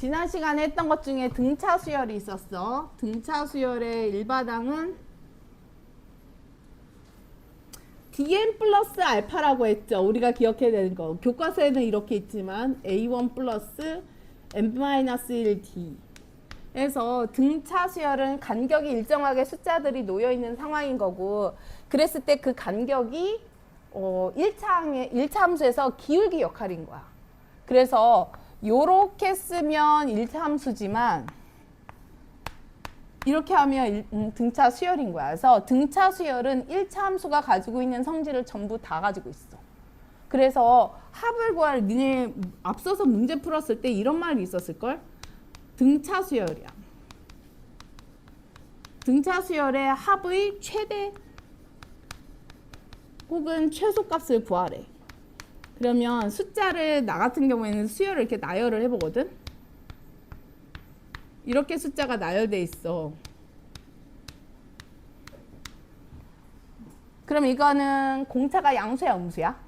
지난 시간에 했던 것 중에 등차 수열이 있었어. 등차 수열의 일바당은 dn 플러스 알파라고 했죠. 우리가 기억해야 되는 거. 교과서에는 이렇게 있지만 a1 플러스 n-1d 그래서 등차 수열은 간격이 일정하게 숫자들이 놓여있는 상황인 거고, 그랬을 때 그 간격이 1차 함수에서 기울기 역할인 거야. 그래서 요렇게 쓰면 1차 함수지만 이렇게 하면 등차 수열인 거야. 그래서 등차 수열은 1차 함수가 가지고 있는 성질을 전부 다 가지고 있어. 그래서 합을 구할, 니네 앞서서 문제 풀었을 때 이런 말이 있었을걸? 등차 수열이야. 등차 수열의 합의 최대 혹은 최소값을 구하래. 그러면 숫자를 나 같은 경우에는 수열을 이렇게 나열을 해보거든. 이렇게 숫자가 나열돼 있어. 그럼 이거는 공차가 양수야, 음수야?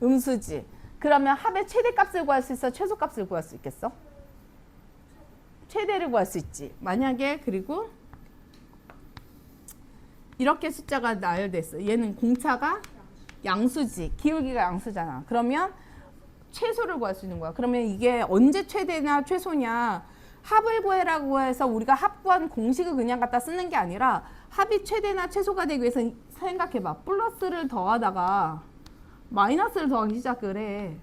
음수지. 그러면 합의 최대값을 구할 수 있어? 최소값을 구할 수 있겠어? 최대를 구할 수 있지. 만약에 그리고 이렇게 숫자가 나열됐어. 얘는 공차가 양수지. 기울기가 양수잖아. 그러면 최소를 구할 수 있는 거야. 그러면 이게 언제 최대냐 최소냐, 합을 구해라고 해서 우리가 합 구한 공식을 그냥 갖다 쓰는 게 아니라 합이 최대나 최소가 되기 위해서 생각해봐. 플러스를 더하다가 마이너스를 더하기 시작을 해.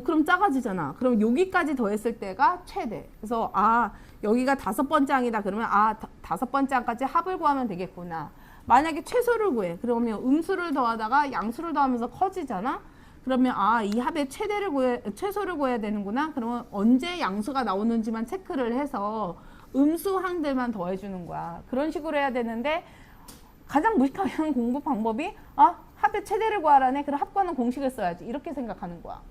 그럼 작아지잖아. 그럼 여기까지 더했을 때가 최대. 그래서 여기가 5번째 항이다. 그러면 5번째 항까지 합을 구하면 되겠구나. 만약에 최소를 구해. 그러면 음수를 더하다가 양수를 더하면서 커지잖아. 그러면 이 합의 최소를 구해야 되는구나. 그러면 언제 양수가 나오는지만 체크를 해서 음수 항들만 더해주는 거야. 그런 식으로 해야 되는데, 가장 무식하게 공부 방법이 합의 최대를 구하라네. 그럼 합 구하는 공식을 써야지. 이렇게 생각하는 거야.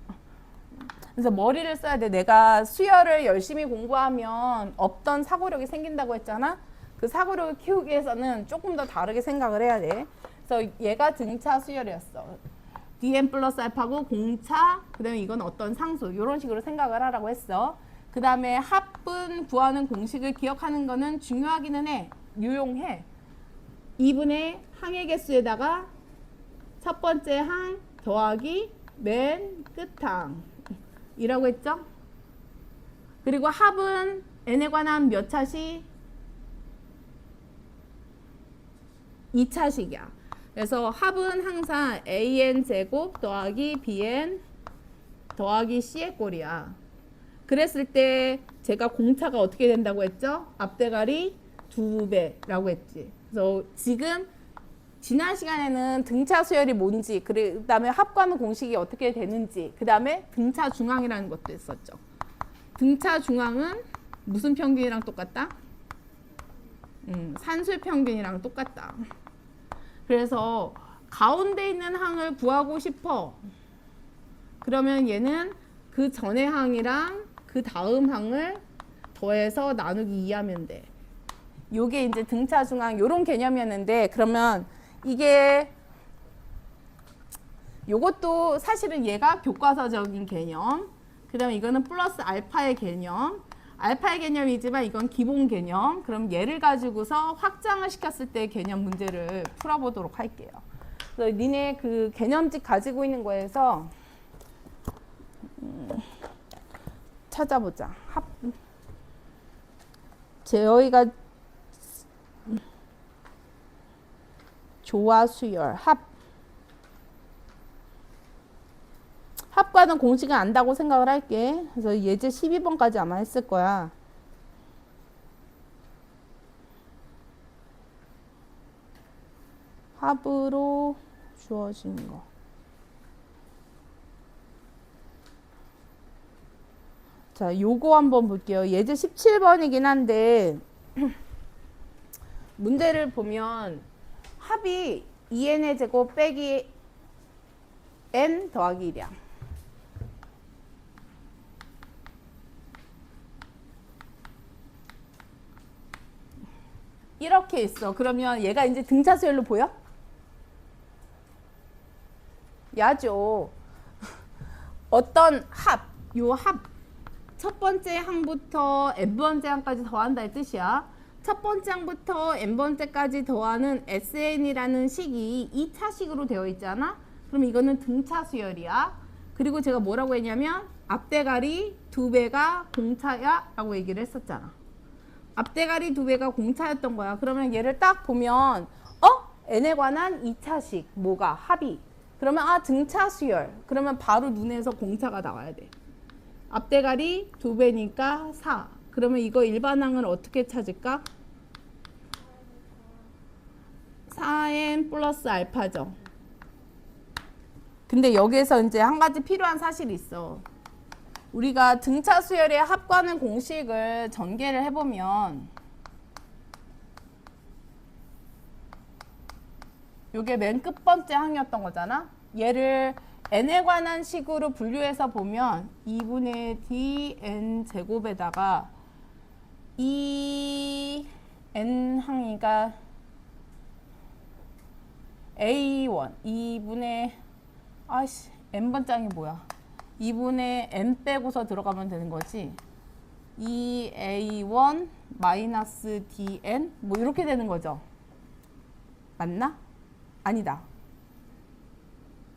그래서 머리를 써야 돼. 내가 수열을 열심히 공부하면 없던 사고력이 생긴다고 했잖아. 그 사고력을 키우기 위해서는 조금 더 다르게 생각을 해야 돼. 그래서 얘가 등차 수열이었어. dn 플러스 알파고 공차, 그 다음에 이건 어떤 상수, 이런 식으로 생각을 하라고 했어. 그 다음에 합분 구하는 공식을 기억하는 거는 중요하기는 해. 유용해. 2분의 항의 개수에다가 첫 번째 항 더하기 맨 끝항 이라고 했죠. 그리고 합은 n에 관한 몇 차식? 2차식이야. 그래서 합은 항상 an 제곱 더하기 bn 더하기 c의 꼴이야. 그랬을 때 제가 공차가 어떻게 된다고 했죠? 앞대가리 2배라고 했지. 그래서 지금 지난 시간에는 등차 수열이 뭔지, 그 다음에 합과는 공식이 어떻게 되는지, 그 다음에 등차 중앙이라는 것도 했었죠. 등차 중앙은 무슨 평균이랑 똑같다? 산술 평균이랑 똑같다. 그래서 가운데 있는 항을 구하고 싶어. 그러면 얘는 그 전의 항이랑 그 다음 항을 더해서 나누기 2하면 돼. 요게 이제 등차 중앙 요런 개념이었는데, 그러면 이게 요것도 사실은 얘가 교과서적인 개념, 그 다음에 이거는 플러스 알파의 개념, 알파의 개념이지만 이건 기본 개념. 그럼 얘를 가지고서 확장을 시켰을 때 개념 문제를 풀어보도록 할게요. 그래서 니네 그 개념집 가지고 있는 거에서 찾아보자. 저희가 조화 수열 합과는 공식은 안다고 생각을 할게. 그래서 예제 12번까지 아마 했을 거야. 합으로 주어진 거. 자, 요거 한번 볼게요. 예제 17번이긴 한데 문제를 보면 합이 2n의 제곱 빼기 n 더하기 1이야. 이렇게 있어. 그러면 얘가 이제 등차 수열로 보여? 야죠. 어떤 합, 요 첫 번째 항부터 n번째 항까지 더한다 이 뜻이야. 첫 번째 항부터 n번째까지 더하는 SN이라는 식이 2차식으로 되어 있잖아. 그럼 이거는 등차 수열이야. 그리고 제가 뭐라고 했냐면 앞대가리 2배가 공차야 라고 얘기를 했었잖아. 앞대가리 2배가 공차였던 거야. 그러면 얘를 딱 보면 n에 관한 2차식 뭐가 합이. 그러면 등차 수열. 그러면 바로 눈에서 공차가 나와야 돼. 앞대가리 2배니까 4. 그러면 이거 일반항을 어떻게 찾을까? 4n 플러스 알파죠. 근데 여기에서 이제 한 가지 필요한 사실이 있어. 우리가 등차 수열의 합과는 공식을 전개를 해보면 요게 맨 끝번째 항이었던 거잖아. 얘를 n에 관한 식으로 분류해서 보면 2분의 dn 제곱에다가 이 n 항이가 a1 2분의 n번장이 뭐야? 2분의 n 빼고서 들어가면 되는 거지. 2a1 마이너스 dn 뭐 이렇게 되는 거죠. 맞나? 아니다.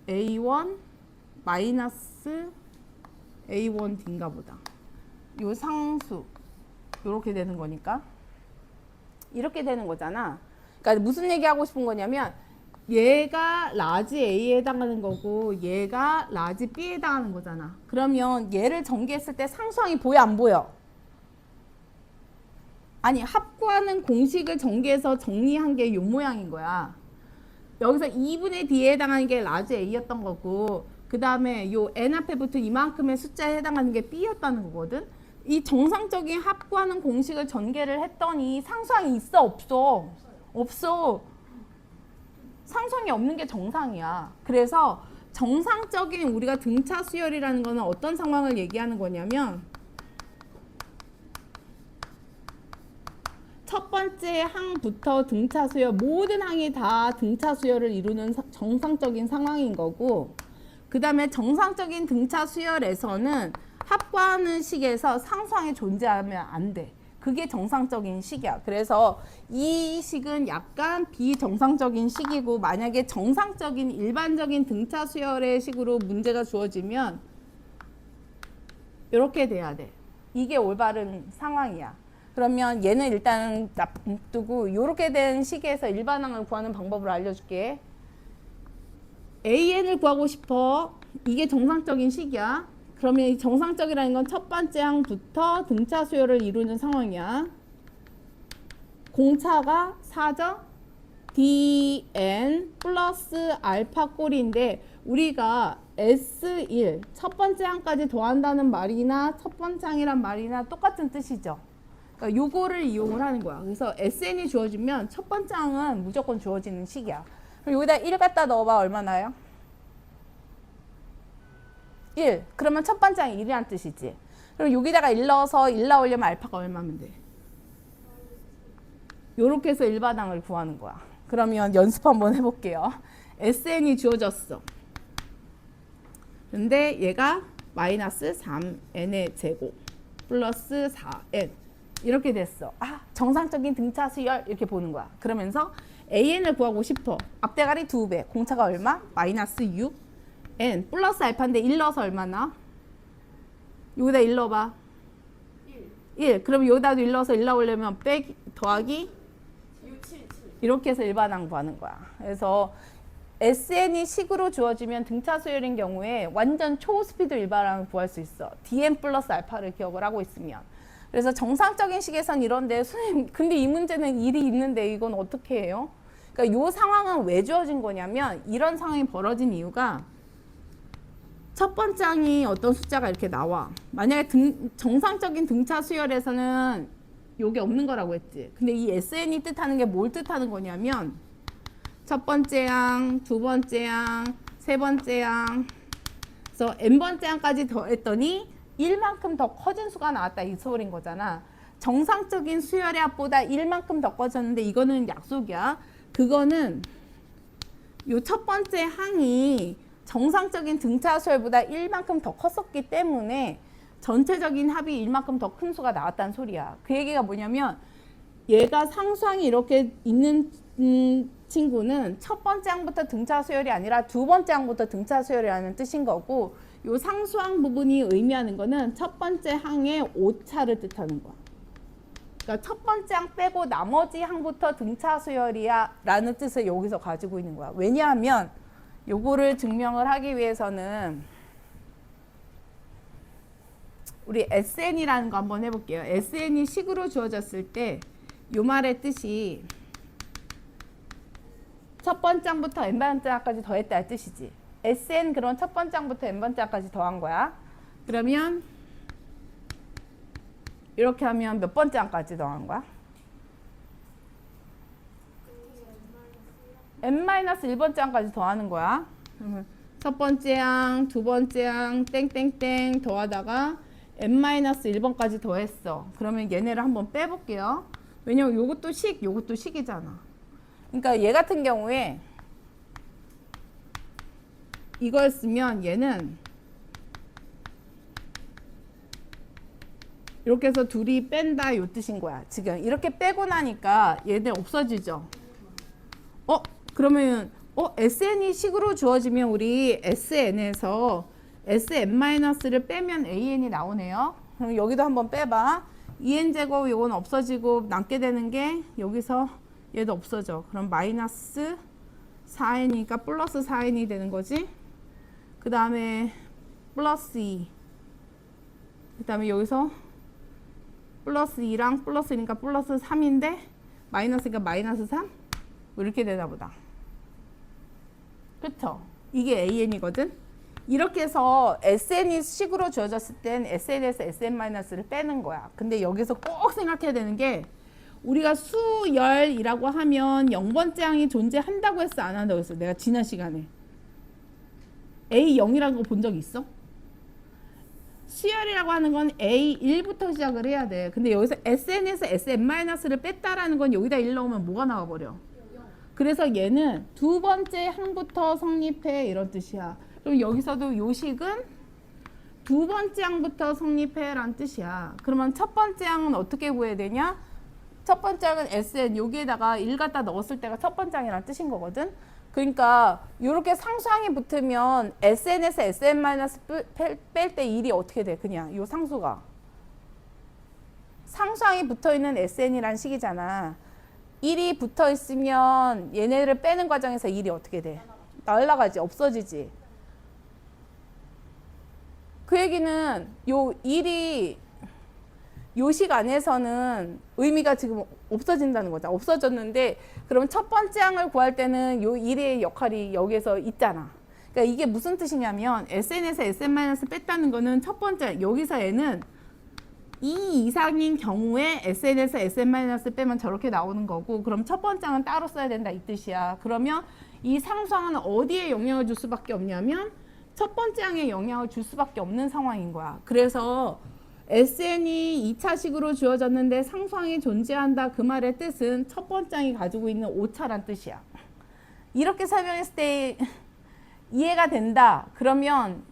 a1 마이너스 a1d인가 보다. 요 상수 이렇게 되는 거니까 이렇게 되는 거잖아. 그러니까 무슨 얘기하고 싶은 거냐면 얘가 라지 A에 해당하는 거고 얘가 라지 B에 해당하는 거잖아. 그러면 얘를 전개했을 때 상수항이 보여 안 보여? 아니 합구하는 공식을 전개해서 정리한 게 이 모양인 거야. 여기서 2분의 D에 해당하는 게 라지 A였던 거고 그 다음에 요 N 앞에 붙은 이만큼의 숫자에 해당하는 게 B였다는 거거든. 이 정상적인 합구하는 공식을 전개를 했더니 상수항이 있어 없어? 없어. 상수항이 없는 게 정상이야. 그래서 정상적인 우리가 등차 수열이라는 거는 어떤 상황을 얘기하는 거냐면 첫 번째 항부터 등차 수열 모든 항이 다 등차 수열을 이루는 정상적인 상황인 거고 그 다음에 정상적인 등차 수열에서는 합과하는 식에서 상수항이 존재하면 안 돼. 그게 정상적인 식이야. 그래서 이 식은 약간 비정상적인 식이고 만약에 정상적인 일반적인 등차 수열의 식으로 문제가 주어지면 이렇게 돼야 돼. 이게 올바른 상황이야. 그러면 얘는 일단 놔두고 이렇게 된 식에서 일반항을 구하는 방법을 알려줄게. AN을 구하고 싶어. 이게 정상적인 식이야. 그러면 이 정상적이라는 건 첫 번째 항부터 등차 수열을 이루는 상황이야. 공차가 4죠? dn 플러스 알파 꼴인데 우리가 S1 첫 번째 항까지 더한다는 말이나 첫 번째 항이란 말이나 똑같은 뜻이죠. 그러니까 요거를 이용을 하는 거야. 그래서 SN이 주어지면 첫 번째 항은 무조건 주어지는 식이야. 그럼 여기다 1 갖다 넣어봐. 얼마나요? 1. 그러면 첫 번째 항이 1이란 뜻이지. 그럼 여기다가 1 넣어서 1 나오려면 알파가 얼마면 돼? 요렇게 해서 일반항을 구하는 거야. 그러면 연습 한번 해볼게요. SN이 주어졌어. 근데 얘가 마이너스 3n의 제곱 플러스 4n 이렇게 됐어. 정상적인 등차 수열 이렇게 보는 거야. 그러면서 AN을 구하고 싶어. 앞대가리 2배. 공차가 얼마? 마이너스 6n 플러스 알파인데 1 넣어서 얼마나? 여기다 1 넣어봐. 1. 그럼 여기다도 1 넣어서 1 나오려면 빼기 더하기 6, 7, 7. 이렇게 해서 일반항 구하는 거야. 그래서 SN이 식으로 주어지면 등차 수열인 경우에 완전 초스피드 일반항을 구할 수 있어. dn 플러스 알파를 기억을 하고 있으면. 그래서 정상적인 식에선 이런데 선생님 근데 이 문제는 1이 있는데 이건 어떻게 해요? 그러니까 이 상황은 왜 주어진 거냐면 이런 상황이 벌어진 이유가 첫 번째 항이 어떤 숫자가 이렇게 나와. 만약에 정상적인 등차 수열에서는 요게 없는 거라고 했지. 근데 이 SN이 뜻하는 게 뭘 뜻하는 거냐면 첫 번째 항, 두 번째 항, 세 번째 항 그래서 n번째 항까지 더했더니 1만큼 더 커진 수가 나왔다 이 소리인 거잖아. 정상적인 수열의 합보다 1만큼 더 커졌는데 이거는 약속이야. 그거는 요 첫 번째 항이 정상적인 등차 수열보다 1만큼 더 컸었기 때문에 전체적인 합이 1만큼 더 큰 수가 나왔다는 소리야. 그 얘기가 뭐냐면 얘가 상수항이 이렇게 있는 친구는 첫 번째 항부터 등차 수열이 아니라 두 번째 항부터 등차 수열이라는 뜻인 거고, 요 상수항 부분이 의미하는 거는 첫 번째 항의 오차를 뜻하는 거야. 그러니까 첫 번째 항 빼고 나머지 항부터 등차 수열이야 라는 뜻을 여기서 가지고 있는 거야. 왜냐하면 요거를 증명을 하기 위해서는 우리 SN이라는 거 한번 해볼게요. SN이 식으로 주어졌을 때 요 말의 뜻이 첫 번째 항부터 n번째 항까지 더했다는 뜻이지. SN 그런 첫 번째 항부터 n번째 항까지 더한 거야. 그러면 이렇게 하면 몇 번째 항까지 더한 거야? n-1번째 항까지 더하는 거야. 첫 번째 항, 두 번째 항, 땡땡땡 더하다가 n-1번까지 더했어. 그러면 얘네를 한번 빼볼게요. 왜냐면 요것도 요것도 식이잖아. 그러니까 얘 같은 경우에 이걸 쓰면 얘는 이렇게 해서 둘이 뺀다 요 뜻인 거야. 지금 이렇게 빼고 나니까 얘들 없어지죠. 그러면 SN이 식으로 주어지면 우리 SN에서 SN-를 빼면 AN이 나오네요. 그럼 여기도 한번 빼봐. 2n제곱 요건 없어지고 남게 되는 게 여기서 얘도 없어져. 그럼 마이너스 4n이니까 플러스 4n이 되는 거지. 그 다음에 플러스 2. 그 다음에 여기서 플러스 2랑 플러스 2니까 플러스 3인데 마이너스니까 마이너스 3? 뭐 이렇게 되나 보다. 그쵸? 이게 AN이거든? 이렇게 해서 SN이 식으로 주어졌을 땐 SN에서 SN-를 빼는 거야. 근데 여기서 꼭 생각해야 되는 게 우리가 수열이라고 하면 0번째 항이 존재한다고 했어? 안 한다고 했어? 내가 지난 시간에. A0이라는 거 본 적 있어? 수열이라고 하는 건 A1부터 시작을 해야 돼. 근데 여기서 SN에서 SN-를 뺐다라는 건 여기다 1 넣으면 뭐가 나와버려? 그래서 얘는 두 번째 항부터 성립해 이런 뜻이야. 그럼 여기서도 요식은 두 번째 항부터 성립해 라는 뜻이야. 그러면 첫 번째 항은 어떻게 구해야 되냐? 첫 번째 항은 SN 여기에다가 1 갖다 넣었을 때가 첫 번째 항이라는 뜻인 거거든. 그러니까 이렇게 상수항이 붙으면 SN에서 SN- 뺄 때 1이 어떻게 돼? 그냥 이 상수가 상수항이 붙어있는 SN이라는 식이잖아. 1이 붙어있으면 얘네를 빼는 과정에서 1이 어떻게 돼? 날라가지, 없어지지. 그 얘기는 요 1이 요식 안에서는 의미가 지금 없어진다는 거죠. 없어졌는데 그럼 첫 번째 항을 구할 때는 요 1의 역할이 여기에서 있잖아. 그러니까 이게 무슨 뜻이냐면 SN에서 SN- 뺐다는 거는 첫 번째 여기서 얘는 2 이상인 경우에 SN에서 SN- 빼면 저렇게 나오는 거고, 그럼 첫 번째 항은 따로 써야 된다 이 뜻이야. 그러면 이 상수항은 어디에 영향을 줄 수밖에 없냐면 첫 번째 항에 영향을 줄 수밖에 없는 상황인 거야. 그래서 SN이 2차식으로 주어졌는데 상수항이 존재한다 그 말의 뜻은 첫 번째 항이 가지고 있는 오차란 뜻이야. 이렇게 설명했을 때 이해가 된다 그러면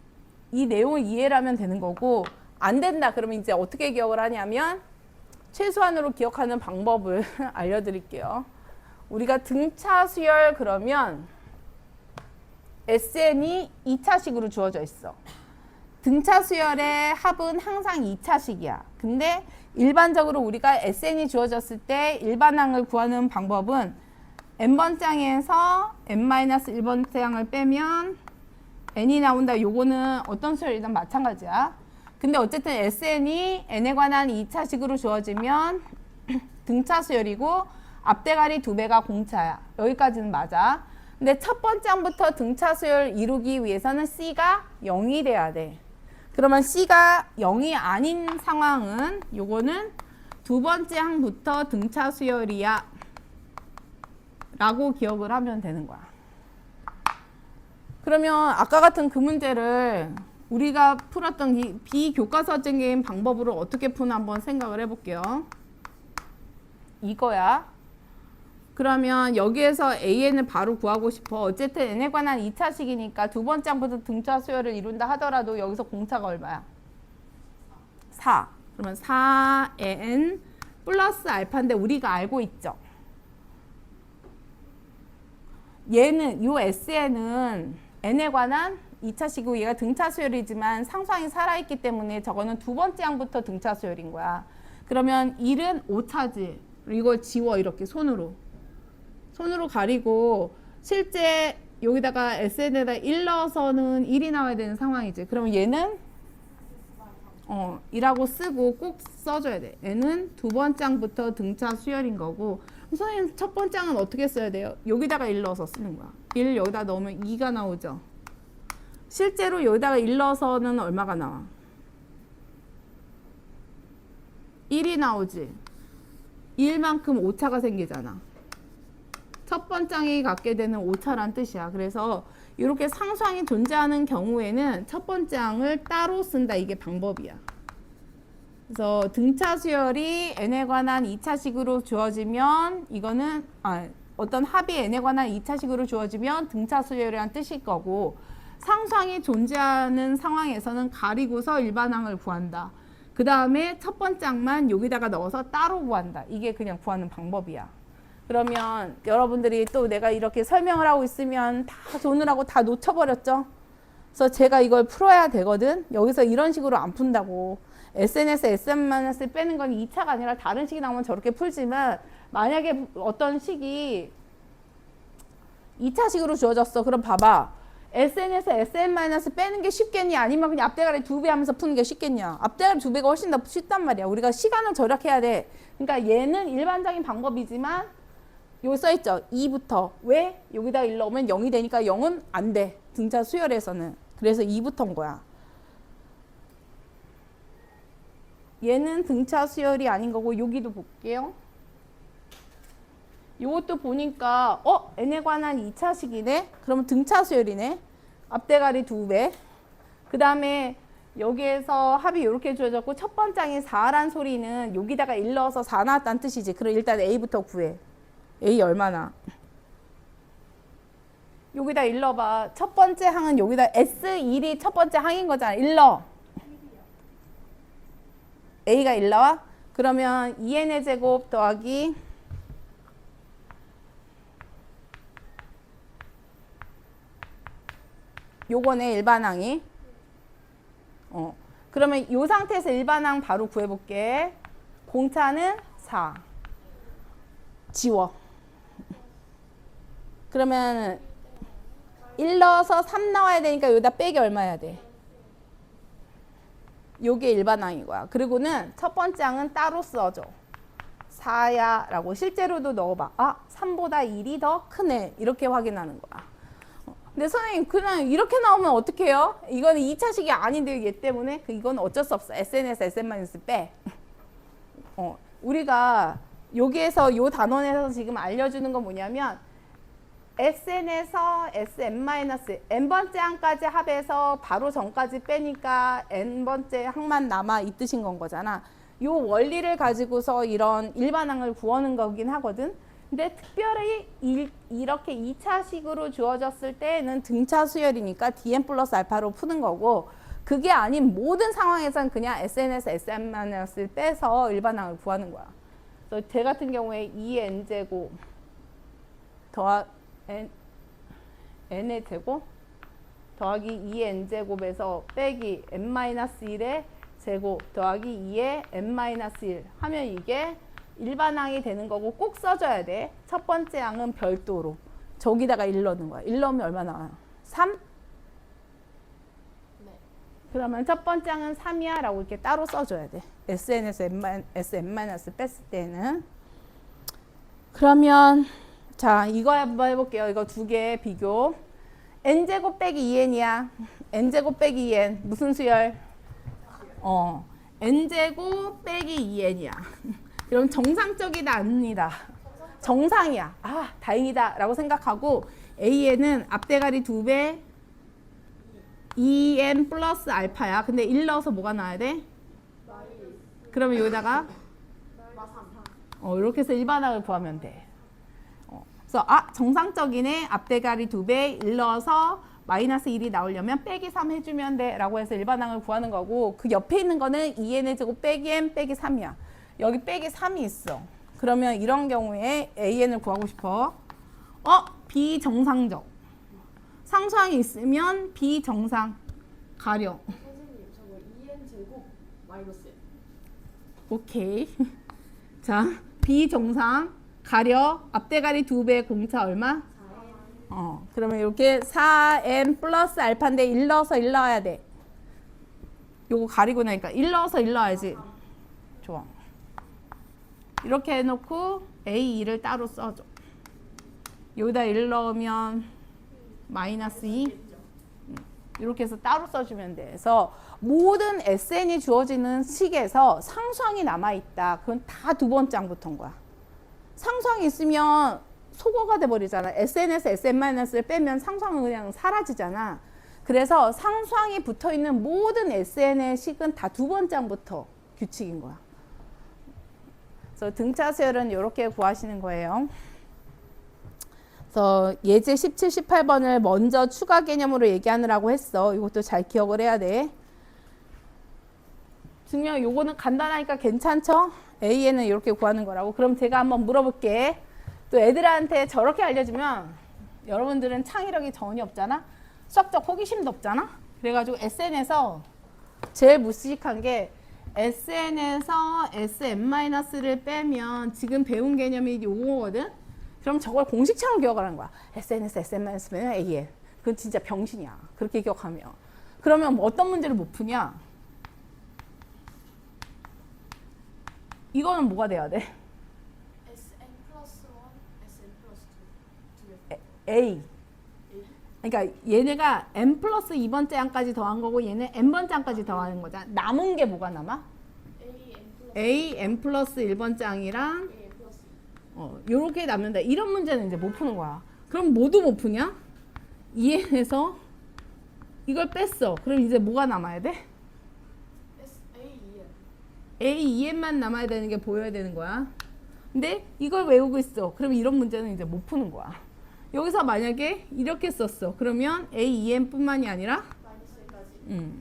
이 내용을 이해를 하면 되는 거고, 안 된다 그러면 이제 어떻게 기억을 하냐면 최소한으로 기억하는 방법을 알려드릴게요. 우리가 등차 수열 그러면 SN이 2차식으로 주어져 있어. 등차 수열의 합은 항상 2차식이야. 근데 일반적으로 우리가 SN이 주어졌을 때 일반항을 구하는 방법은 n번째 항에서 n-1번째 항을 빼면 n이 나온다. 요거는 어떤 수열이든 마찬가지야. 근데 어쨌든 SN이 n에 관한 2차식으로 주어지면 등차 수열이고 앞대가리 2배가 공차야. 여기까지는 맞아. 근데 첫 번째 항부터 등차 수열 이루기 위해서는 C가 0이 돼야 돼. 그러면 C가 0이 아닌 상황은 요거는 두 번째 항부터 등차 수열이야 라고 기억을 하면 되는 거야. 그러면 아까 같은 그 문제를 우리가 풀었던 이 비교과서적인 방법으로 어떻게 푸나 한번 생각을 해볼게요. 이거야. 그러면 여기에서 AN을 바로 구하고 싶어. 어쨌든 n에 관한 2차식이니까 두 번째 항부터 등차 수열을 이룬다 하더라도 여기서 공차가 얼마야? 4. 그러면 4n 플러스 알파인데 우리가 알고 있죠. 얘는 요 SN은 n에 관한 2차식이고 얘가 등차 수열이지만 상수항이 살아있기 때문에 저거는 두 번째 항부터 등차 수열인 거야. 그러면 1은 5차지. 이걸 지워 이렇게 손으로 가리고 실제 여기다가 SN에다 1 넣어서는 1이 나와야 되는 상황이지. 그러면 얘는 2라고 쓰고 꼭 써줘야 돼. 얘는 두 번째 항부터 등차 수열인 거고 선생님 첫 번째 항은 어떻게 써야 돼요? 여기다가 1 넣어서 쓰는 거야. 1 여기다 넣으면 2가 나오죠. 실제로 여기다가 1 넣어서는 얼마가 나와? 1이 나오지. 1만큼 오차가 생기잖아. 첫 번째 항이 갖게 되는 오차란 뜻이야. 그래서 이렇게 상수항이 존재하는 경우에는 첫 번째 항을 따로 쓴다. 이게 방법이야. 그래서 등차 수열이 n에 관한 2차식으로 주어지면 이거는 어떤 합이 n에 관한 2차식으로 주어지면 등차 수열이란 뜻일 거고 상수항이 존재하는 상황에서는 가리고서 일반항을 구한다. 그 다음에 첫 번째 항만 여기다가 넣어서 따로 구한다. 이게 그냥 구하는 방법이야. 그러면 여러분들이 또 내가 이렇게 설명을 하고 있으면 다 조느라고 다 놓쳐버렸죠? 그래서 제가 이걸 풀어야 되거든. 여기서 이런 식으로 안 푼다고. SN에서 SM- 빼는 건 2차가 아니라 다른 식이 나오면 저렇게 풀지만 만약에 어떤 식이 2차식으로 주어졌어. 그럼 봐봐. SN에서 SM- 빼는 게 쉽겠니? 아니면 그냥 앞대가리 2배 하면서 푸는 게 쉽겠냐? 앞대가리 2배가 훨씬 더 쉽단 말이야. 우리가 시간을 절약해야 돼. 그러니까 얘는 일반적인 방법이지만 여기 써있죠. 2부터. 왜? 여기다 1 넣으면 0이 되니까 0은 안 돼. 등차 수열에서는. 그래서 2부터인 거야. 얘는 등차 수열이 아닌 거고 여기도 볼게요. 요것도 보니까 n에 관한 2차식이네. 그러면 등차 수열이네. 앞대가리 2배. 그 다음에 여기에서 합이 이렇게 주어졌고 첫 번째 항이 4란 소리는 여기다가 1 넣어서 4 나왔다는 뜻이지. 그럼 일단 A부터 구해. A 얼마나? 여기다 1 넣어봐. 첫 번째 항은 여기다 S1이 첫 번째 항인 거잖아. 1 넣어. A가 1 나와? 그러면 2n의 제곱 더하기 요거네 일반항이. 그러면 요 상태에서 일반항 바로 구해볼게. 공차는 4. 지워. 그러면 1 넣어서 3 나와야 되니까 여기다 빼기 얼마 해야 돼? 요게 일반항인 거야. 그리고는 첫 번째 항은 따로 써줘. 4야 라고 실제로도 넣어봐. 3보다 1이 더 크네. 이렇게 확인하는 거야. 근데 선생님 그냥 이렇게 나오면 어떡해요? 이거는 2차식이 아닌데 얘 때문에 이건 어쩔 수 없어. SN에서 SM- 빼. 우리가 여기에서 요 단원에서 지금 알려주는 건 뭐냐면 SN에서 SM- n번째 항까지 합해서 바로 전까지 빼니까 n번째 항만 남아 이 뜻인 건 거잖아. 요 원리를 가지고서 이런 일반항을 구하는 거긴 하거든. 근데 특별히 이렇게 2차식으로 주어졌을 때는 등차 수열이니까 dn 플러스 알파로 푸는 거고 그게 아닌 모든 상황에선 그냥 SN에서 SM- 빼서 일반항을 구하는 거야. 그래서 제 같은 경우에 2n제곱 더하 n의 제곱 더하기 2n제곱에서 빼기 n-1의 제곱 더하기 2의 n-1 하면 이게 일반항이 되는 거고 꼭 써줘야 돼. 첫 번째 항은 별도로 저기다가 1 넣는 거야. 1 넣으면 얼마 나와요? 3? 네. 그러면 첫 번째 항은 3이야 라고 이렇게 따로 써줘야 돼. SN에서 SM- 뺐을 때는. 그러면 자 이거 한번 해볼게요. 이거 두 개 비교. n제곱 빼기 2n이야. n제곱 빼기 2n 무슨 수열? n제곱 빼기 2n이야. 그럼 정상적이다 아닙니다. 정상이야. 다행이다 라고 생각하고 A에는 앞대가리 2배 2n 플러스 알파야. 근데 1 넣어서 뭐가 나와야 돼? 그러면 여기다가 이렇게 해서 일반항을 구하면 돼. 그래서 정상적이네. 앞대가리 2배 1 넣어서 마이너스 1이 나오려면 빼기 3 해주면 돼 라고 해서 일반항을 구하는 거고, 그 옆에 있는 거는 2n의 제곱 빼기 n 빼기 3이야. 여기 빼기 3이 있어. 그러면 이런 경우에 an을 구하고 싶어. 비정상적. 상수항이 있으면 비정상. 가려. 선생님, 저거 2n 제곱 마이너스. 오케이. 자, 비정상. 가려. 앞대가리 2배 공차 얼마? 4n. 그러면 이렇게 4n 플러스 알파인데 1 넣어서 1 넣어야 돼. 요거 가리고 나니까 1 넣어서 1 넣어야지. 좋아. 이렇게 해놓고 A2를 따로 써줘. 여기다 1 넣으면 마이너스 2. 이렇게 해서 따로 써주면 돼. 그래서 모든 SN이 주어지는 식에서 상수항이 남아있다. 그건 다 두 번째 항부터인 거야. 상수항이 있으면 소거가 돼버리잖아. SN에서 SN-를 빼면 상수항은 그냥 사라지잖아. 그래서 상수항이 붙어있는 모든 SN의 식은 다 두 번째 항부터 규칙인 거야. 그래서 등차 수열은 이렇게 구하시는 거예요. 그래서 예제 17, 18번을 먼저 추가 개념으로 얘기하느라고 했어. 이것도 잘 기억을 해야 돼. 중요한 요거는 간단하니까 괜찮죠? AN은 이렇게 구하는 거라고. 그럼 제가 한번 물어볼게. 또 애들한테 저렇게 알려주면 여러분들은 창의력이 전혀 없잖아. 수학적 호기심도 없잖아. 그래가지고 SN에서 제일 무식한 게 SN에서 SM-를 빼면 지금 배운 개념이 요거거든. 그럼 저걸 공식처럼 기억을 하는 거야. SN에서 SM- 빼면 AN. 그건 진짜 병신이야. 그렇게 기억하면. 그러면 뭐 어떤 문제를 못 푸냐? 이거는 뭐가 돼야 돼? SN 플러스 1, SN 플러스 2. A. 그러니까 얘네가 n 플러스 2번째 항까지 더한 거고 얘는 n번째 항까지 더하는 거잖아. 남은 게 뭐가 남아? A n 플러스 1번째 항이랑 AN 플러스 요렇게 남는다. 이런 문제는 이제 못 푸는 거야. 그럼 모두 못 푸냐? 2n에서 이걸 뺐어. 그럼 이제 뭐가 남아야 돼? A2n만 남아야 되는 게 보여야 되는 거야. 근데 이걸 외우고 있어. 그럼 이런 문제는 이제 못 푸는 거야. 여기서 만약에 이렇게 썼어. 그러면 A2n 뿐만이 아니라 마이너스까지.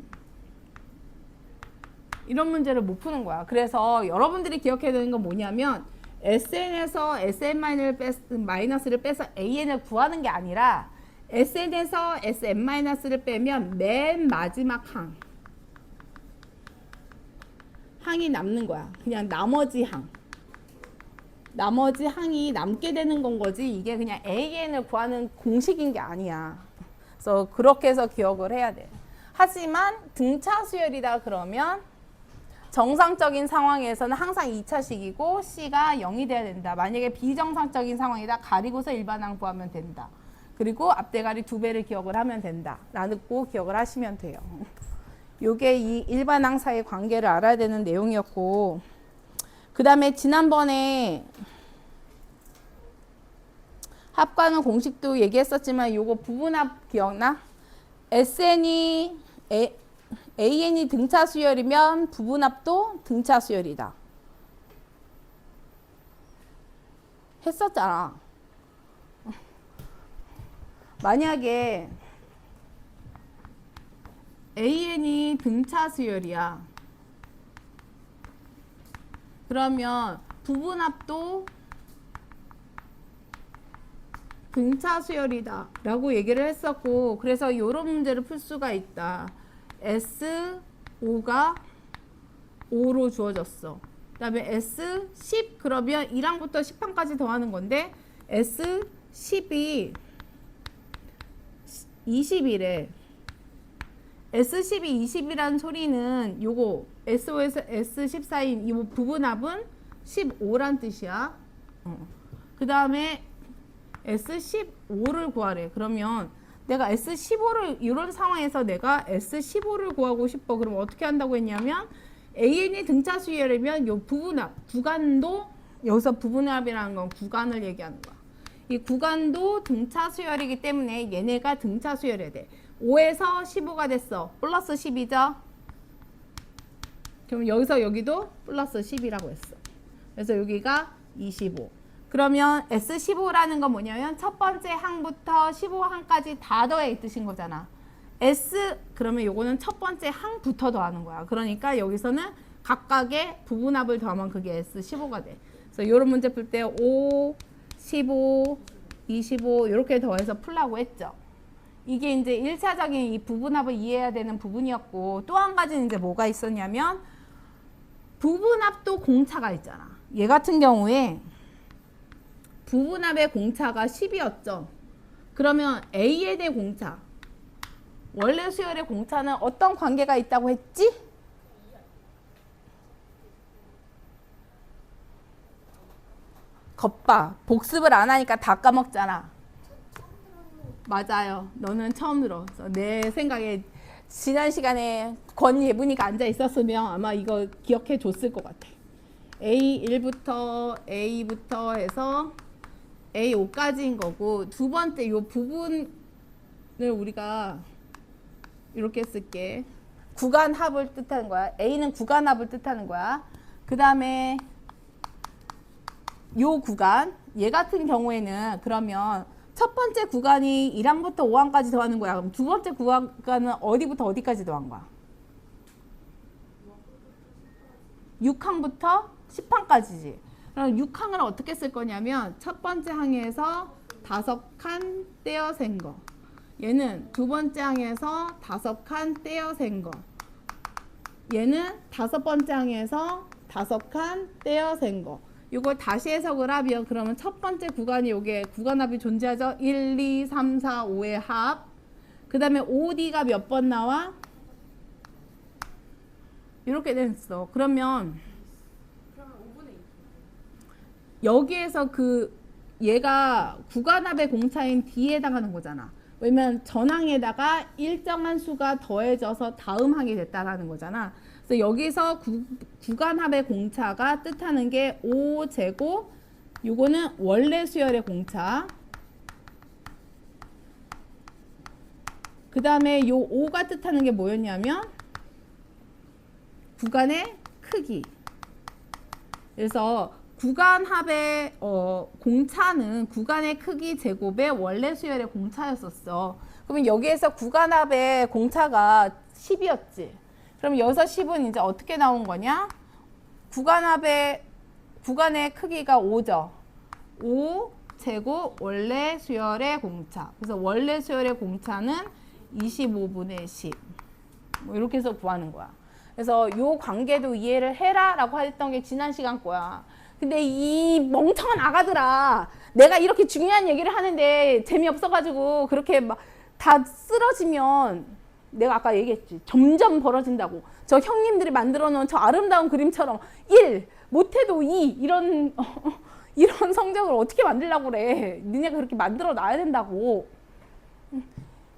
이런 문제를 못 푸는 거야. 그래서 여러분들이 기억해야 되는 건 뭐냐면 SN에서 SM-를 빼서 AN을 구하는 게 아니라 SN에서 SM-를 빼면 맨 마지막 항이 남는 거야. 그냥 나머지 항이 남게 되는 건 거지. 이게 그냥 AN을 구하는 공식인 게 아니야. 그래서 그렇게 해서 기억을 해야 돼. 하지만 등차 수열이다 그러면 정상적인 상황에서는 항상 2차식이고 C가 0이 돼야 된다. 만약에 비정상적인 상황이다. 가리고서 일반항 구하면 된다. 그리고 앞대가리 2배를 기억을 하면 된다. 라고 기억을 하시면 돼요. 요게 이 일반항 사이의 관계를 알아야 되는 내용이었고, 그 다음에 지난번에 합관은 공식도 얘기했었지만 요거 부분합 기억나? AN이 등차 수열이면 부분합도 등차 수열이다. 했었잖아. 만약에 AN이 등차 수열이야. 그러면 부분합도 등차 수열이다 라고 얘기를 했었고, 그래서 이런 문제를 풀 수가 있다. S5가 5로 주어졌어. 그 다음에 S10 그러면 1항부터 10항까지 더하는 건데 S10이 20이래. S10이 20이라는 소리는 요거 S5에서 S10 사이인 이 부분합은 15란 뜻이야. 그 다음에 S15를 구하래. 그러면 내가 S15를 이런 상황에서 내가 S15를 구하고 싶어. 그럼 어떻게 한다고 했냐면 AN이 등차 수열이면 요 부분합 구간도, 여기서 부분합이라는 건 구간을 얘기하는 거야. 이 구간도 등차 수열이기 때문에 얘네가 등차 수열해야 돼. 5에서 15가 됐어. 플러스 10이죠. 그럼 여기서 여기도 플러스 10이라고 했어. 그래서 여기가 25. 그러면 S15라는 건 뭐냐면 첫 번째 항부터 15항까지 다 더해 이 뜻인 거잖아. S 그러면 요거는 첫 번째 항부터 더하는 거야. 그러니까 여기서는 각각의 부분합을 더하면 그게 S15가 돼. 그래서 요런 문제 풀 때 5, 15, 25 이렇게 더해서 풀라고 했죠. 이게 이제 1차적인 이 부분합을 이해해야 되는 부분이었고, 또 한 가지는 이제 뭐가 있었냐면 부분합도 공차가 있잖아. 얘 같은 경우에 부분합의 공차가 10이었죠. 그러면 A에 대해 공차, 원래 수열의 공차는 어떤 관계가 있다고 했지? 겉봐. 복습을 안 하니까 다 까먹잖아. 맞아요. 너는 처음 들어. 내 생각에 지난 시간에 권예분이가 앉아 있었으면 아마 이거 기억해 줬을 것 같아. A1부터 A부터 해서 A5까지인 거고, 두 번째 이 부분을 우리가 이렇게 쓸게. 구간합을 뜻하는 거야. A는 구간합을 뜻하는 거야. 그 다음에 요 구간, 얘 같은 경우에는 그러면 첫 번째 구간이 1항부터 5항까지 더하는 거야. 그럼 두 번째 구간은 어디부터 어디까지 더한 거야? 6항부터 10항까지지. 그럼 6항을 어떻게 쓸 거냐면 첫 번째 항에서 5칸 떼어 센 거. 얘는 두 번째 항에서 5칸 떼어 센 거. 얘는 다섯 번째 항에서 5칸 떼어 센 거. 이걸 다시 해석을 하면 그러면 첫 번째 구간이 요게 구간합이 존재하죠. 1, 2, 3, 4, 5의 합. 그 다음에 OD가 몇 번 나와? 이렇게 됐어. 그러면 5분의 2. 여기에서 그 얘가 구간합의 공차인 D에 해당하는 거잖아. 왜냐면 전항에다가 일정한 수가 더해져서 다음 항이 됐다라는 거잖아. 그래서 여기서 구간합의 공차가 뜻하는 게 5제곱, 요거는 원래 수열의 공차. 그 다음에 요 5가 뜻하는 게 뭐였냐면 구간의 크기. 그래서 구간합의 공차는 구간의 크기 제곱의 원래 수열의 공차였었어. 그러면 여기에서 구간합의 공차가 10이었지. 그럼 여기서 10은 이제 어떻게 나온 거냐? 구간의 크기가 5죠. 5 제곱 원래 수열의 공차. 그래서 원래 수열의 공차는 25분의 10. 뭐 이렇게 해서 구하는 거야. 그래서 요 관계도 이해를 해라 라고 했던 게 지난 시간 거야. 근데 이 멍청한 아가들아, 내가 이렇게 중요한 얘기를 하는데 재미없어가지고 그렇게 막 다 쓰러지면, 내가 아까 얘기했지, 점점 벌어진다고. 저 형님들이 만들어 놓은 저 아름다운 그림처럼 1, 못해도 2 이런 이런 성적을 어떻게 만들려고 그래. 니네가 그렇게 만들어 놔야 된다고.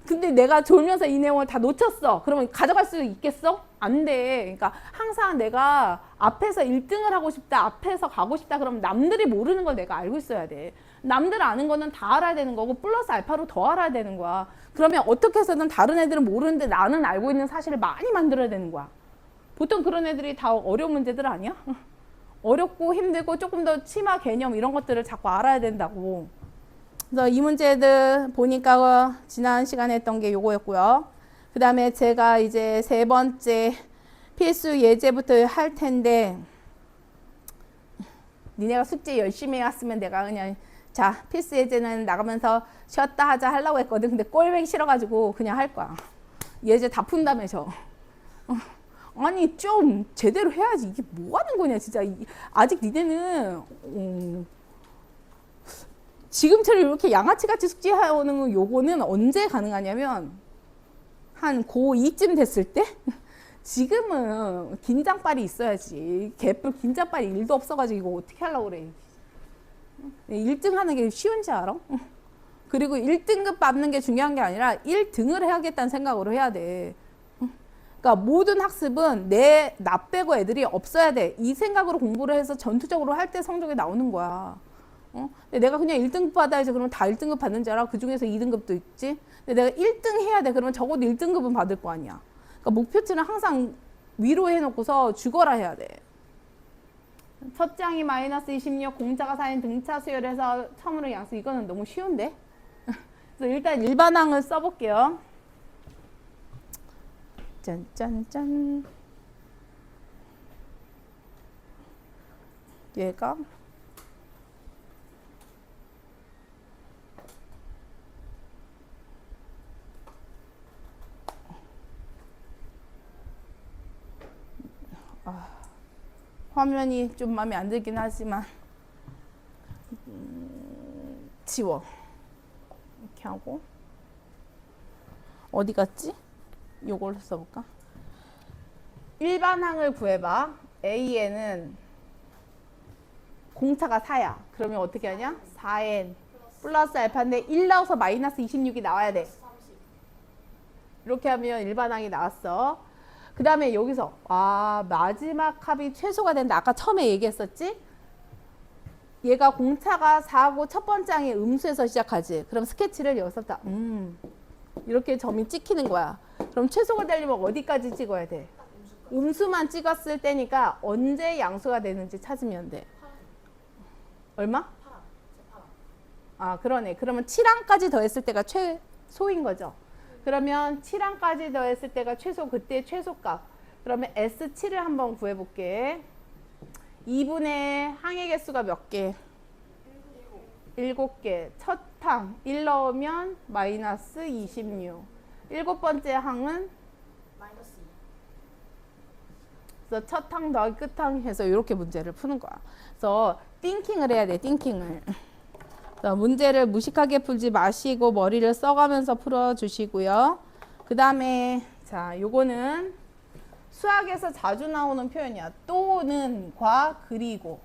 근데 내가 졸면서 이 내용을 다 놓쳤어. 그러면 가져갈 수 있겠어? 안 돼. 그러니까 항상 내가 앞에서 1등을 하고 싶다, 앞에서 가고 싶다 그러면 남들이 모르는 걸 내가 알고 있어야 돼. 남들 아는 거는 다 알아야 되는 거고 플러스 알파로 더 알아야 되는 거야. 그러면 어떻게 해서든 다른 애들은 모르는데 나는 알고 있는 사실을 많이 만들어야 되는 거야. 보통 그런 애들이 다 어려운 문제들 아니야? 어렵고 힘들고 조금 더 치마 개념 이런 것들을 자꾸 알아야 된다고. 그래서 이 문제들 보니까 지난 시간에 했던 게 요거였고요. 그 다음에 제가 이제 세 번째 필수 예제부터 할 텐데, 니네가 숙제 열심히 해왔으면 내가 그냥 자 필수 예제는 나가면서 쉬었다 하자 하려고 했거든. 근데 꼴뱅이 싫어가지고 그냥 할 거야. 예제 다 푼다면서. 아니 좀 제대로 해야지. 이게 뭐 하는 거냐 진짜. 아직 니네는 지금처럼 이렇게 양아치같이 숙제해오는 요거는 언제 가능하냐면 한 고2쯤 됐을 때? 지금은 긴장빨이 있어야지. 개뿔 긴장빨이 1도 없어가지고 이거 어떻게 하려고 그래. 1등 하는 게 쉬운지 알아? 그리고 1등급 받는 게 중요한 게 아니라 1등을 해야겠다는 생각으로 해야 돼. 그러니까 모든 학습은 나 빼고 애들이 없어야 돼. 이 생각으로 공부를 해서 전투적으로 할 때 성적이 나오는 거야. 근데 내가 그냥 1등급 받아야지 그러면 다 1등급 받는 줄 알아? 그 중에서 2등급도 있지? 근데 내가 1등 해야 돼. 그러면 적어도 1등급은 받을 거 아니야. 그러니까 목표치는 항상 위로 해놓고서 죽어라 해야 돼. 첫 장이 마이너스 26, 공차가 4인 등차 수열해서 처음으로 양수. 이거는 너무 쉬운데? 그래서 일단 일반항을 써볼게요. 짠짠짠. 얘가 화면이 좀 마음에 안 들긴 하지만 지워. 이렇게 하고 어디 갔지? 요걸 써볼까? 일반항을 구해봐. A에는 공차가 4야. 그러면 어떻게 하냐? 4n 플러스 알파인데 1 나와서 마이너스 26이 나와야 돼. 이렇게 하면 일반항이 나왔어. 그 다음에 여기서 마지막 합이 최소가 된다. 아까 처음에 얘기했었지? 얘가 공차가 4고 첫 번째 항이 음수에서 시작하지. 그럼 스케치를 여기서 딱 이렇게 점이 찍히는 거야. 그럼 최소가 되려면 어디까지 찍어야 돼? 음수만 찍었을 때니까 언제 양수가 되는지 찾으면 돼. 얼마? 그러네. 그러면 7항까지 더했을 때가 최소인 거죠. 그러면 7항까지 더했을 때가 최소, 그때 최소값. 그러면 S7을 한번 구해볼게. 2분의 항의 개수가 몇 개? 7개. 첫 항 1 넣으면 마이너스 26. 일곱 번째 항은? 마이너스 2. 그래서 첫 항 더하기 끝 항 해서 이렇게 문제를 푸는 거야. 그래서 띵킹을 해야 돼. 띵킹을. 문제를 무식하게 풀지 마시고 머리를 써가면서 풀어주시고요. 그 다음에 자, 요거는 수학에서 자주 나오는 표현이야. 또는과 그리고.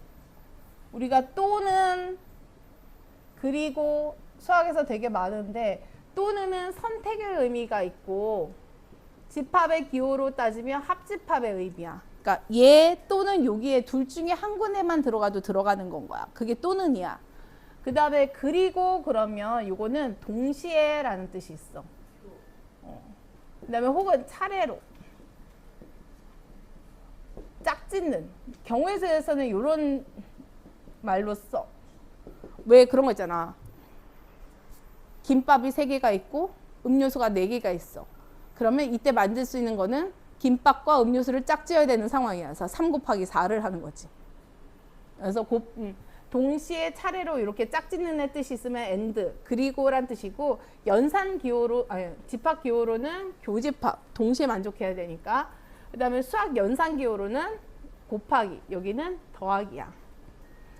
우리가 또는 그리고 수학에서 되게 많은데 또는은 선택의 의미가 있고 집합의 기호로 따지면 합집합의 의미야. 그러니까 얘 또는 여기에 둘 중에 한 군데만 들어가도 들어가는 건 거야. 그게 또는이야. 그 다음에 그리고 그러면 요거는 동시에라는 뜻이 있어. 그 다음에 혹은 차례로 짝짓는 경우의 수에서는 요런 말로 써. 왜 그런 거 있잖아. 김밥이 3개가 있고 음료수가 4개가 있어. 그러면 이때 만들 수 있는 거는 김밥과 음료수를 짝지어야 되는 상황이어서 3 곱하기 4를 하는 거지. 그래서 동시에 차례로 이렇게 짝짓는 애 뜻이 있으면 and 그리고란 뜻이고 연산 기호로 집합 기호로는 교집합 동시에 만족해야 되니까 그 다음에 수학 연산 기호로는 곱하기 여기는 더하기야.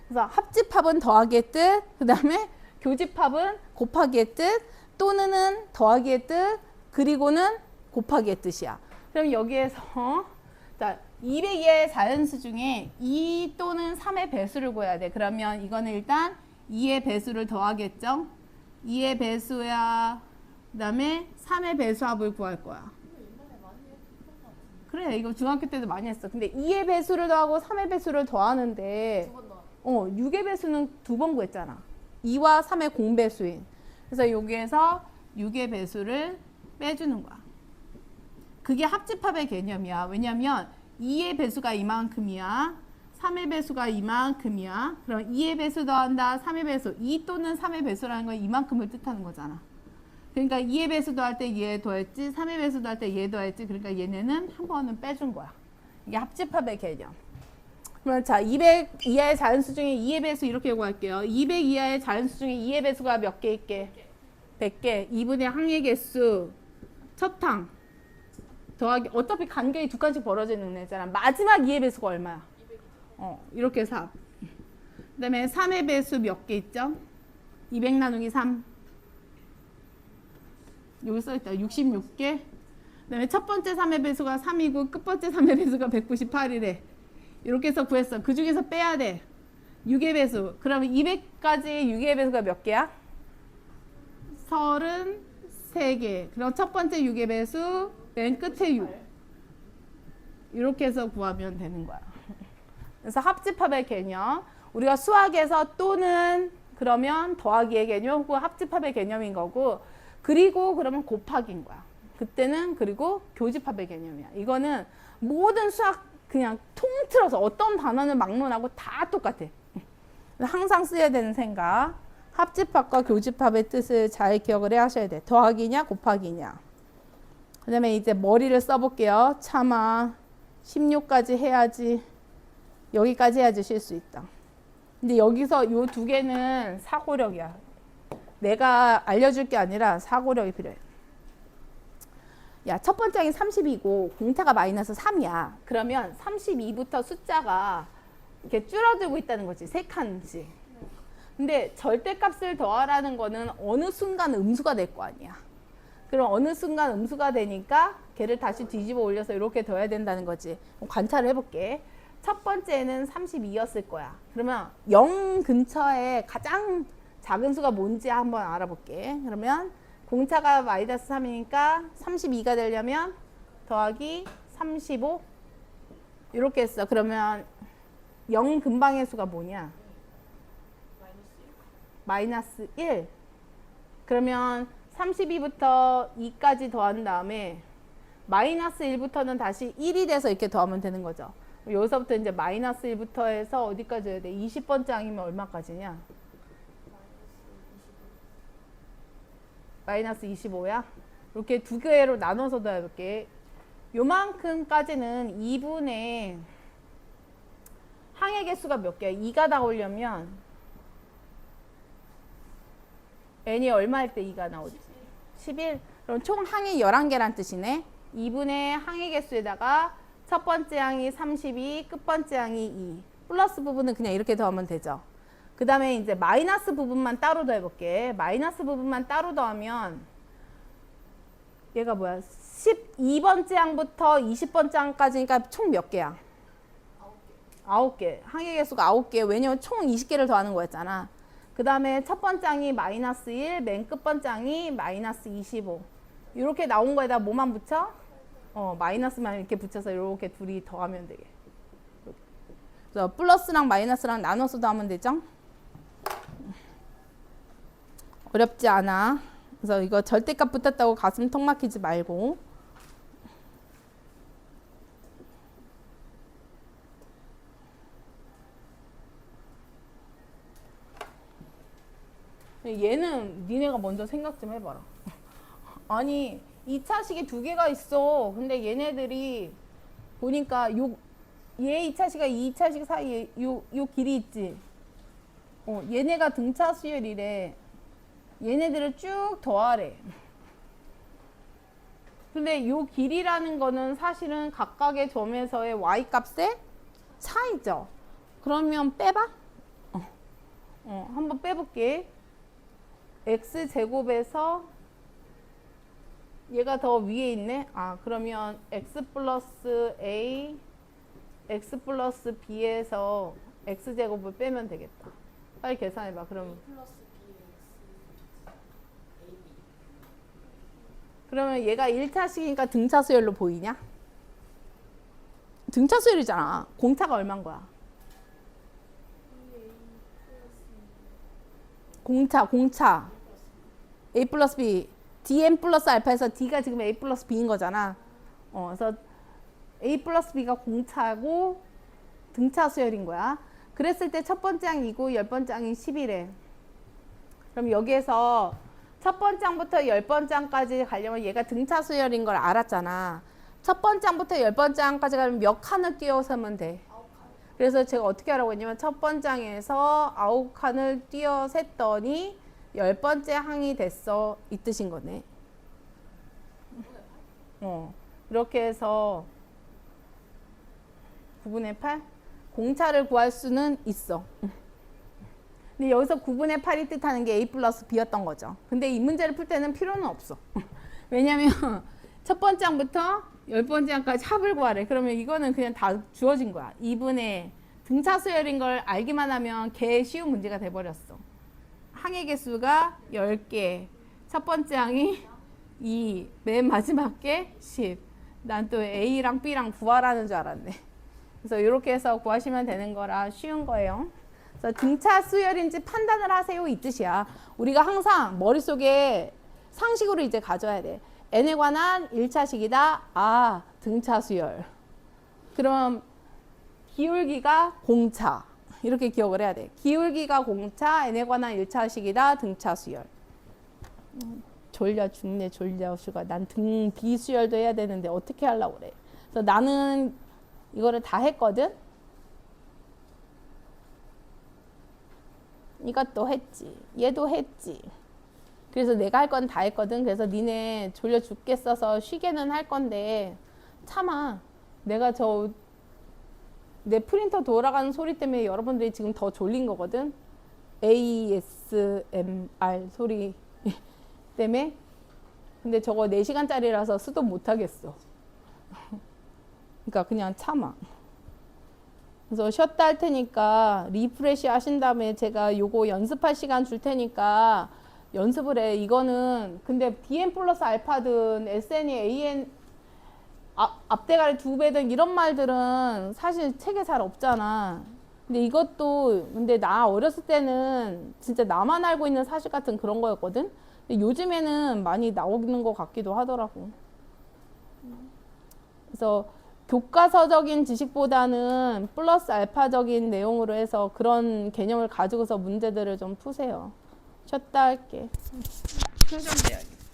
그래서 합집합은 더하기의 뜻, 그 다음에 교집합은 곱하기의 뜻, 또는은 더하기의 뜻, 그리고는 곱하기의 뜻이야. 그럼 여기에서 자 200 이하의 자연수 중에 2 또는 3의 배수를 구해야 돼. 그러면 이거는 일단 2의 배수를 더하겠죠. 2의 배수야. 그 다음에 3의 배수합을 구할 거야. 그래, 이거 중학교 때도 많이 했어. 근데 2의 배수를 더하고 3의 배수를 더하는데 6의 배수는 2번 구했잖아. 2와 3의 공배수인. 그래서 여기에서 6의 배수를 빼주는 거야. 그게 합집합의 개념이야. 왜냐면 2의 배수가 이만큼이야. 3의 배수가 이만큼이야. 그럼 2의 배수 더한다. 3의 배수. 2 또는 3의 배수라는 건 이만큼을 뜻하는 거잖아. 그러니까 2의 배수 더할 때 얘 더했지. 3의 배수 더할 때 얘 더했지. 그러니까 얘네는 한 번은 빼준 거야. 이게 합집합의 개념. 그러면 자 200 이하의 자연수 중에 2의 배수 이렇게 구할게요. 200 이하의 자연수 중에 2의 배수가 몇 개 있게? 100개. 2분의 항의 개수. 첫 항. 더하기 어차피 간격이 두 칸씩 벌어지는 애잖아. 마지막 2의 배수가 얼마야? 이렇게 해서 그 다음에 3의 배수 몇 개 있죠? 200 나누기 3 여기 써있다. 66개. 그 다음에 첫 번째 3의 배수가 3이고 끝 번째 3의 배수가 198이래. 이렇게 해서 구했어. 그 중에서 빼야 돼. 6의 배수. 그러면 200까지 6의 배수가 몇 개야? 33개. 그럼 첫 번째 6의 배수 맨 끝에 6. 이렇게 해서 구하면 되는 거야. 그래서 합집합의 개념. 우리가 수학에서 또는 그러면 더하기의 개념 혹은 합집합의 개념인 거고 그리고 그러면 곱하기인 거야. 그때는 그리고 교집합의 개념이야. 이거는 모든 수학 그냥 통틀어서 어떤 단어는 막론하고 다 똑같아. 항상 써야 되는 생각. 합집합과 교집합의 뜻을 잘 기억을 해 하셔야 돼. 더하기냐 곱하기냐. 그 다음에 이제 머리를 써볼게요. 참아 16까지 해야지, 여기까지 해야지 쉴 수 있다. 근데 여기서 요 두 개는 사고력이야. 내가 알려줄 게 아니라 사고력이 필요해. 야, 첫 번째 항이 32고 공차가 마이너스 3이야. 그러면 32부터 숫자가 이렇게 줄어들고 있다는 거지. 세 칸씩. 근데 절대값을 더하라는 거는 어느 순간 음수가 될 거 아니야. 그럼 어느 순간 음수가 되니까 걔를 다시 뒤집어 올려서 이렇게 더해야 된다는 거지. 관찰을 해볼게. 첫 번째는 32였을 거야. 그러면 0 근처에 가장 작은 수가 뭔지 한번 알아볼게. 그러면 공차가 마이너스 3이니까 32가 되려면 더하기 35 이렇게 했어. 그러면 0 근방의 수가 뭐냐? 마이너스 1. 그러면 32부터 2까지 더한 다음에 마이너스 1부터는 다시 1이 돼서 이렇게 더하면 되는 거죠. 여기서부터 이제 마이너스 1부터 해서 어디까지 해야 돼? 20번째 항이면 얼마까지냐? 마이너스 25야? 이렇게 두 개로 나눠서 더해볼게. 요만큼까지는 2분의 항의 개수가 몇 개야? 2가 나오려면 n이 얼마 할 때 2가 나오지? 11. 그럼 총 항이 11개란 뜻이네. 2분의 항의 개수에다가 첫 번째 항이 32, 끝번째 항이 2. 플러스 부분은 그냥 이렇게 더하면 되죠. 그 다음에 이제 마이너스 부분만 따로 더해볼게. 마이너스 부분만 따로 더하면 얘가 뭐야? 12번째 항부터 20번째 항까지니까 총 몇 개야? 9개. 항의 개수가 9개. 왜냐면 총 20개를 더하는 거였잖아. 그 다음에 첫 번째 항이 마이너스 1, 맨 끝번째 항이 마이너스 25. 이렇게 나온 거에다 뭐만 붙여? 마이너스만 이렇게 붙여서 이렇게 둘이 더하면 되게. 그래서 플러스랑 마이너스랑 나눠서 더하면 되죠? 어렵지 않아. 그래서 이거 절대값 붙었다고 가슴 턱 막히지 말고. 얘는 니네가 먼저 생각 좀 해봐라. 아니 2차식이 두 개가 있어. 근데 얘네들이 보니까 얘 2차식과 2차식 사이에 요 길이 있지. 얘네가 등차 수열이래. 얘네들을 쭉 더하래. 근데 요 길이라는 거는 사실은 각각의 점에서의 y 값의 차이죠. 그러면 빼봐. 한번 빼볼게. x제곱에서 얘가 더 위에 있네. 그러면 x 플러스 a, x 플러스 b에서 x제곱을 빼면 되겠다. 빨리 계산해봐. 그러면 그러면 얘가 1차식이니까 등차 수열로 보이냐? 등차 수열이잖아. 공차가 얼마인 거야? 공차 a 플러스 b dn 플러스 알파에서 d가 지금 a 플러스 b인 거잖아. 그래서 a 플러스 b가 공차고 등차 수열인 거야. 그랬을 때 첫 번째 항이고 10번째 항이 10이래. 그럼 여기에서 첫 번째 항부터 10번째 항까지 가려면 얘가 등차 수열인 걸 알았잖아. 첫 번째 항부터 10번째 항까지 가면 몇 칸을 띄워서면 돼? 그래서 제가 어떻게 하라고 했냐면 첫 번째 항에서 9칸을 띄어 셌더니 10번째 항이 됐어. 이 뜻인 거네. 이렇게 해서 9분의 8? 공차를 구할 수는 있어. 근데 여기서 9분의 8이 뜻하는 게 a 플러스 b였던 거죠. 근데 이 문제를 풀 때는 필요는 없어. 왜냐면 첫 번째 항부터 10번째 항까지 합을 구하래. 그러면 이거는 그냥 다 주어진 거야. 2분의 등차 수열인 걸 알기만 하면 개 쉬운 문제가 돼버렸어. 항의 개수가 10개. 첫 번째 항이 2. 맨 마지막 게 10. 난 또 A랑 B랑 구하라는 줄 알았네. 그래서 이렇게 해서 구하시면 되는 거라 쉬운 거예요. 그래서 등차 수열인지 판단을 하세요. 이 뜻이야. 우리가 항상 머릿속에 상식으로 이제 가져야 돼. n에 관한 1차식이다. 등차 수열. 그럼 기울기가 공차. 이렇게 기억을 해야 돼. 기울기가 공차, n에 관한 1차식이다. 등차 수열. 졸려 죽네, 졸려 죽어. 난 등 비수열도 해야 되는데 어떻게 하려고 그래. 그래서 나는 이거를 다 했거든. 이것도 했지. 얘도 했지. 그래서 내가 할 건 다 했거든. 그래서 니네 졸려 죽겠어서 쉬게는 할 건데 참아. 내가 내 프린터 돌아가는 소리 때문에 여러분들이 지금 더 졸린 거거든. ASMR 소리 때문에. 근데 저거 4시간짜리라서 수도 못 하겠어. 그러니까 그냥 참아. 그래서 쉬었다 할 테니까 리프레시 하신 다음에 제가 요거 연습할 시간 줄 테니까 연습을 해. 이거는 근데 DN 플러스 알파든 SN이 AN 앞대가리 2배든 이런 말들은 사실 책에 잘 없잖아. 근데 이것도 근데 나 어렸을 때는 진짜 나만 알고 있는 사실 같은 그런 거였거든. 근데 요즘에는 많이 나오는 것 같기도 하더라고. 그래서 교과서적인 지식보다는 플러스 알파적인 내용으로 해서 그런 개념을 가지고서 문제들을 좀 푸세요. 쉬었다 할게. 충전돼야겠다.